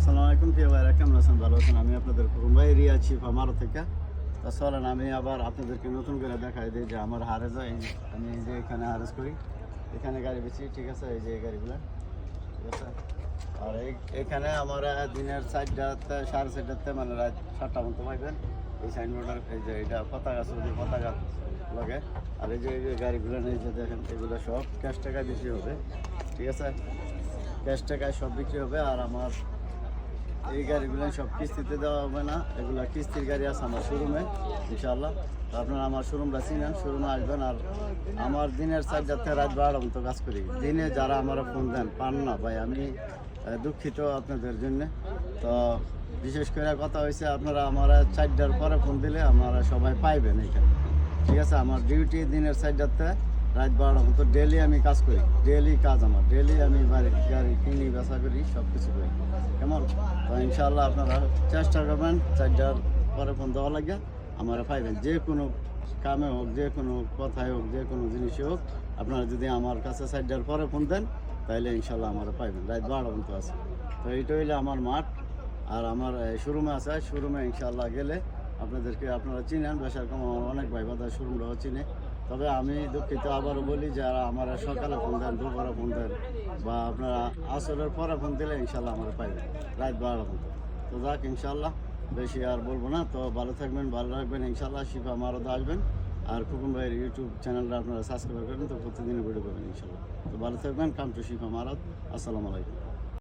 আসসালামু আলাইকুম প্রিয় ভাইরা, কেমন আছেন? ভালো আছেন? আমি আপনাদের কুকুম ভাই রিয়া শিফা মারো থেকে। তা চলেন আমি আবার আপনাদেরকে নতুন করে দেখাই দিই যে আমার হারেজ আমি এই যে এখানে হারেজ করি, এখানে গাড়ি বেশি, ঠিক আছে? এই যে এই গাড়িগুলো, ঠিক আছে? আর এখানে আমরা দিনের 4টা 4:30 মানে রাত 7টা মতো পাইবেন। এই সাইনবোর্ডের এই যে এটা পতাকা, সৌদি পতাকা লাগে। আর এই যে গাড়িগুলো এই যে দেখেন, এগুলো সব ক্যাশ টাকায় বেশি হবে, ঠিক আছে? ক্যাশ টাকায় সব বিক্রি হবে। আর আমার এই গাড়িগুলো সব কিস্তিতে দেওয়া হবে না, এগুলো কিস্তির গাড়ি আছে আমার শোরুমে ইনশাআল্লাহ। তো আপনারা আমার শোরুমটা চিনেন, শোরুমে আসবেন। আর আমার দিনের 4টা থেকে রাত 12টা মতো কাজ করি। দিনে যারা আমার ফোন দেন পান না ভাই, আমি দুঃখিত আপনাদের জন্য। তো বিশেষ করে কথা হয়েছে, আপনারা আমার 4টার পরে ফোন দিলে আমরা সবাই পাইবেন এখানে, ঠিক আছে? আমার ডিউটি দিনের 4টাতে রাত 12টা মতো ডেলি আমি কাজ করি, ডেলি কাজ আমার, ডেলি আমি গাড়ি কিনি বেচা করি, সব কিছু করি, কেমন? তো ইনশাআল্লাহ আপনারা চেষ্টা করবেন 4টার পরে ফোন দেওয়া লাগে আমরা পাইবেন। যে কোনো কামে হোক, যে কোনো কথায় হোক, যে কোনো জিনিসে হোক, আপনারা যদি আমার কাছে 4টার পরে ফোন দেন তাহলে ইনশাআল্লাহ আমরা পাইবেন। রাত 12টা মতো আছে। তো এইটা হইলে আমার মাঠ। আর আমার শোরুমে আছে, শোরুমে ইনশাআল্লাহ গেলে আপনাদেরকে আপনারা চিনেন, বেশারকম আমার অনেক ভাই বাদার শোরুমটাও চিনে। তবে আমি দুঃখিত আবারও বলি, যারা আমার সকালে ফোন দেন, দুপুরে ফোন দেন, বা আপনারা আসরের পরে ফোন দিলে ইনশাল্লাহ আমরা পাইবেন রাত 12টা মতো। তো যাক, ইনশাল্লাহ বেশি আর বলবো না। তো ভালো থাকবেন, ভালো রাখবেন ইনশাল্লাহ। শিফা মারদে আসবেন। আর খুকুম ভাইয়ের ইউটিউব চ্যানেলটা আপনারা সাবস্ক্রাইব করবেন, তো প্রতিদিনই ভিডিও পাবেন ইনশাল্লাহ। তো ভালো থাকবেন। কাম টু শিফা মারদ। আসসালামু আলাইকুম।